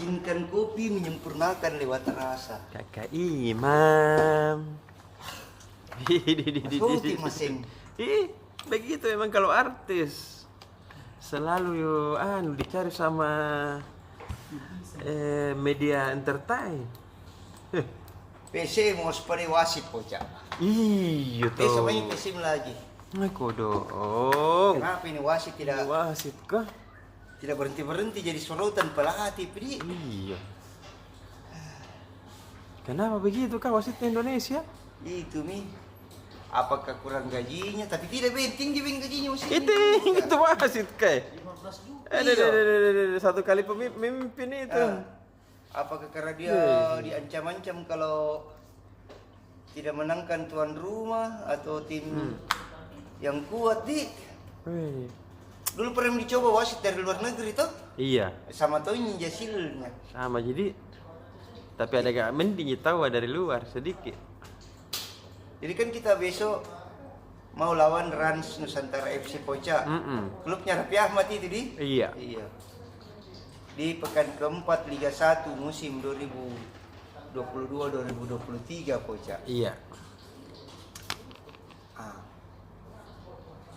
izinkan kopi menyempurnakan lewat rasa. Kakak Imam. Masuki masing. Ih, begitu memang kalau artis. Selalu dicari sama media entertain. PC mau separe wasit poca. Iya toh. Besok main PC lagi. Nah, kodong. Kenapa ini wasit tidak Wasit kah? tidak berhenti jadi sorotan pelatih, Pri? Iya. Kenapa begitu kah wasitnya Indonesia? Itu mi. Apakah kurang gajinya? Tapi tidak penting juga gajinya wasit. Itu wasit kah? 15 juta. Satu kali pemimpin itu. Apakah karena dia diancam-ancam kalau tidak menangkan tuan rumah atau tim yang kuat Wih. Dulu pernah dicoba wasit dari luar negeri tuh. Iya. Sama tuh hasilnya. Sama jadi. Tapi ada gak mending tahu dari luar sedikit. Jadi kan kita besok mau lawan Rans Nusantara FC Poca. Klubnya Raffi Ahmad itu di? Iya. Iya. Di pekan keempat Liga 1 musim 2022-2023 Poca. Iya.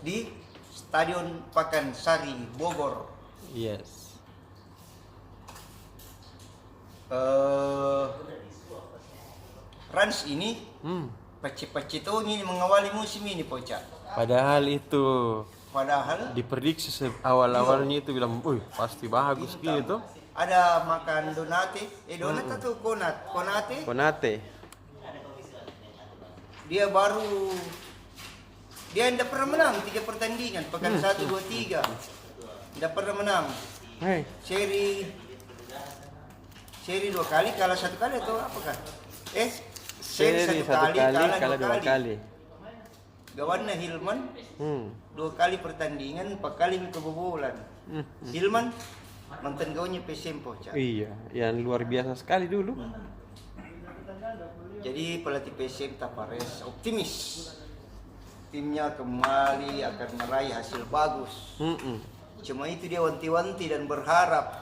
Di Stadion Pakansari Bogor. Yes. Rans ini Pacito ini mengawali musim ini Poca. Padahal diprediksi awal-awalnya itu bilang, pasti bagus gitu. Ada makan Donate, Donate atau Konate. Dia tidak pernah menang 3 pertandingan, pekan 1, 2, 3. Tidak pernah menang. Seri 2 kali, kalah 1 kali atau apakah? Seri 1 kali, kalah 2 kali. Gawannya Hilman, 2 kali pertandingan, 4 kali kebobolan. Hilman, mantan gawannya PSM Poca. Iya, yang luar biasa sekali dulu. Jadi pelatih PSM Tapares optimis. Timnya kembali akan meraih hasil bagus. Cuma itu dia wanti-wanti dan berharap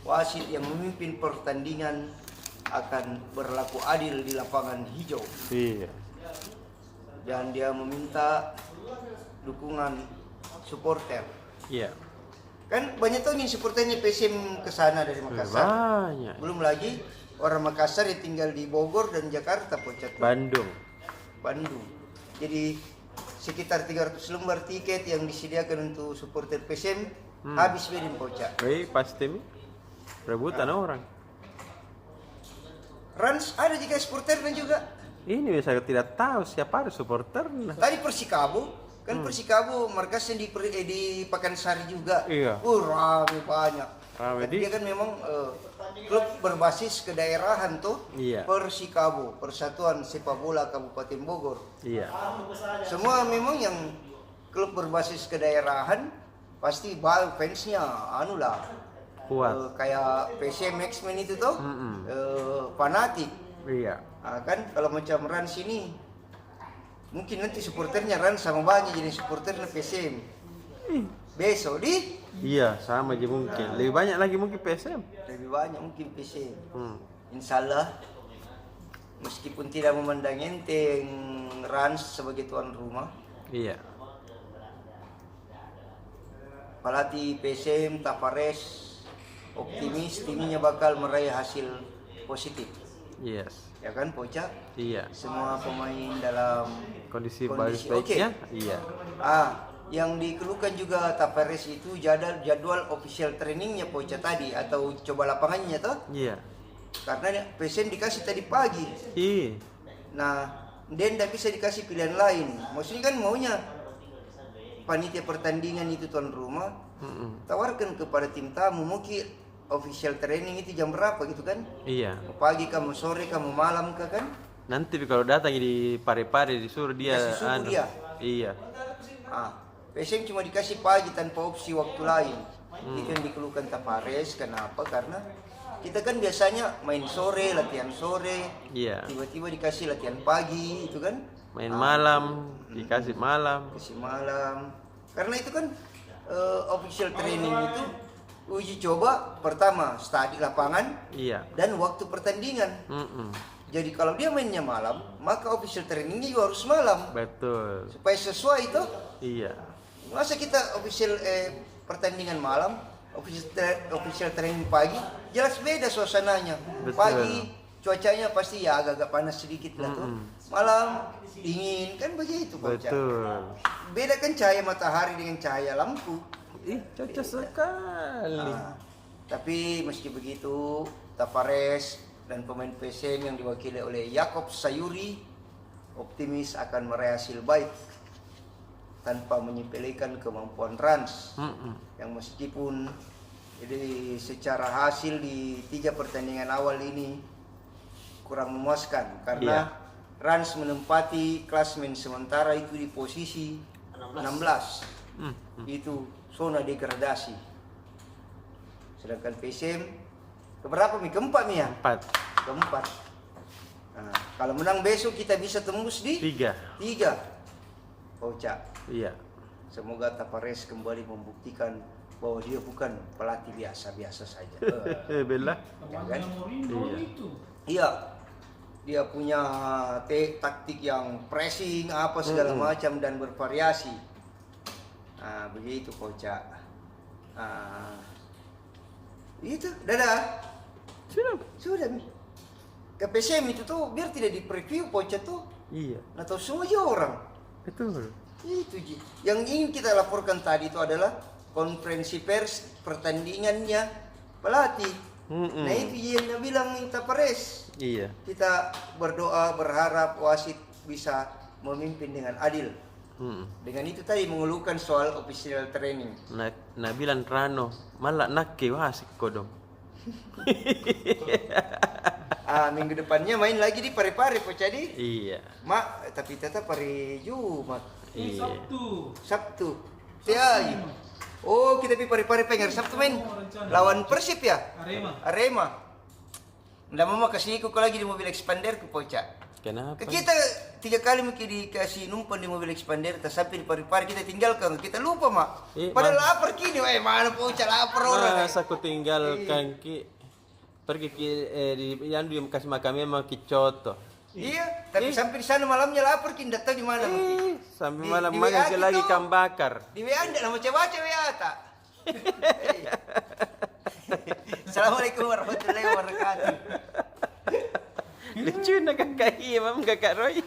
wasit yang memimpin pertandingan akan berlaku adil di lapangan hijau. Iya. Dan dia meminta dukungan supporter. Iya. Kan banyak tuh nih supporternya PSM ke sana dari Makassar. Banyak. Belum lagi orang Makassar yang tinggal di Bogor dan Jakarta Poca. Bandung. Jadi sekitar 300 lembar tiket yang disediakan untuk supporter PSM habis bedin Poca. Pasti rebutan orang. Rans ada juga supporternya juga. Ini saya tidak tahu siapa ada supporternya. Tadi Persikabo, kan Persikabo markasnya di Pakansari juga. Iya. Rame banyak. Rame Dia kan memang klub berbasis kedaerahan tuh. Iya. Persikabo, Persatuan Sepak Bola Kabupaten Bogor. Iya. Semua memang yang klub berbasis kedaerahan pasti fansnya kuat. Kayak PSM X-Men itu tuh fanatik. Iya. Kan kalau macam Rans ini mungkin nanti supporternya Rans sama banyak jadi supporternya PSM. Besok Iya, sama aja mungkin. Lebih banyak lagi mungkin PSM. Lebih banyak mungkin PSM. Insyaallah meskipun tidak memandang enteng Rans sebagai tuan rumah. Iya. Pelatih PSM Tapares optimis timnya bakal meraih hasil positif. Yes. Ya kan Poca? Iya. Semua pemain dalam Kondisi baik-baiknya. Iya. Yang dikeluhkan juga Tapares itu jadwal official trainingnya Poca tadi atau coba lapangannya toh? Iya. Karena PSM dikasih tadi pagi. Iya. Nah, dan tidak bisa dikasih pilihan lain. Maksudnya kan maunya panitia pertandingan itu tuan rumah tawarkan kepada tim tamu mungkin official training itu jam berapa gitu kan? Iya. Pagi kamu, sore kamu, malam kan? Nanti kalau datang di pare-pare disuruh dia. Dia. Iya. PSM cuma dikasih pagi tanpa opsi waktu lain. Itu yang dikeluhkan Tapares. Kenapa? Karena kita kan biasanya main sore, latihan sore. Iya. Tiba-tiba dikasih latihan pagi, itu kan? Main malam, dikasih malam. Kasih malam. Karena itu kan official training itu Uji coba pertama studi lapangan Iya. dan waktu pertandingan. Jadi kalau dia mainnya malam, maka official trainingnya juga harus malam Betul. supaya sesuai itu. Iya. Masa kita official pertandingan malam, official training pagi, jelas beda suasananya. Betul. Pagi cuacanya pasti ya agak-agak panas sedikit lah tuh. Malam dingin kan begitu Coach. Betul. Beda kan cahaya matahari dengan cahaya lampu. Ih, cocok sekali. Tapi meski begitu, Tavares dan pemain PSM yang diwakili oleh Yakob Sayuri optimis akan meraih hasil baik tanpa menyepelekan kemampuan Rans yang meskipun jadi secara hasil di 3 pertandingan awal ini kurang memuaskan karena Rans menempati klasmen sementara itu di posisi 16. Itu zona degradasi. Sedangkan PSM keberapa Mi? Keempat Mi ya? 4. Keempat. Nah, kalau menang besok kita bisa tembus di 3. 3. Coach. Iya. Semoga Tavares kembali membuktikan bahwa dia bukan pelatih biasa-biasa saja. Bella. Ya kan? Iya. Iya. Dia punya taktik yang pressing apa segala macam dan bervariasi. Nah, begitu Coach. Itu, dadah. Sudah. Ke PSM itu tuh biar tidak di preview Coach tuh. Iya. Nah, tahu semua aja orang. Betul. Itu Ji. Yang ingin kita laporkan tadi itu adalah konferensi pers pertandingannya pelatih. Nah itu Ji yang bilang Tavares. Iya. Kita berdoa berharap wasit bisa memimpin dengan adil. Dengan itu tadi mengeluhkan soal official training. Nah bilang Rano, malah nakke wasik kodong. Minggu depannya main lagi di Parepare Coach jadi. Iya. Mak, tapi tetap hari Jumat. Iya. Sabtu. Tiap. Oh, kita pergi Parepare pengen Sabtu main lawan Persib ya? Arema. Nggak mau kasih ikut lagi di mobil expander ke Poca. Kenapa? Kita 3 kali mungkin dikasih numpang di mobil expander, sampai di Parepare kita tinggalkan, kita lupa mak. Padahal lapar kini, mana Poca lapar orang. Masa aku tinggalkan ki pergi ki di yang dia kasih makamnya sama Kicoto. Iya, tapi sampai di sana malamnya lapar kini, tidak tahu di mana. Sampai malam makan lagi ikan bakar. Di WA anda nama cewek WA tak. Assalamualaikum warahmatullahi wabarakatuh. Lucu nak kakak Imam kakak Roy.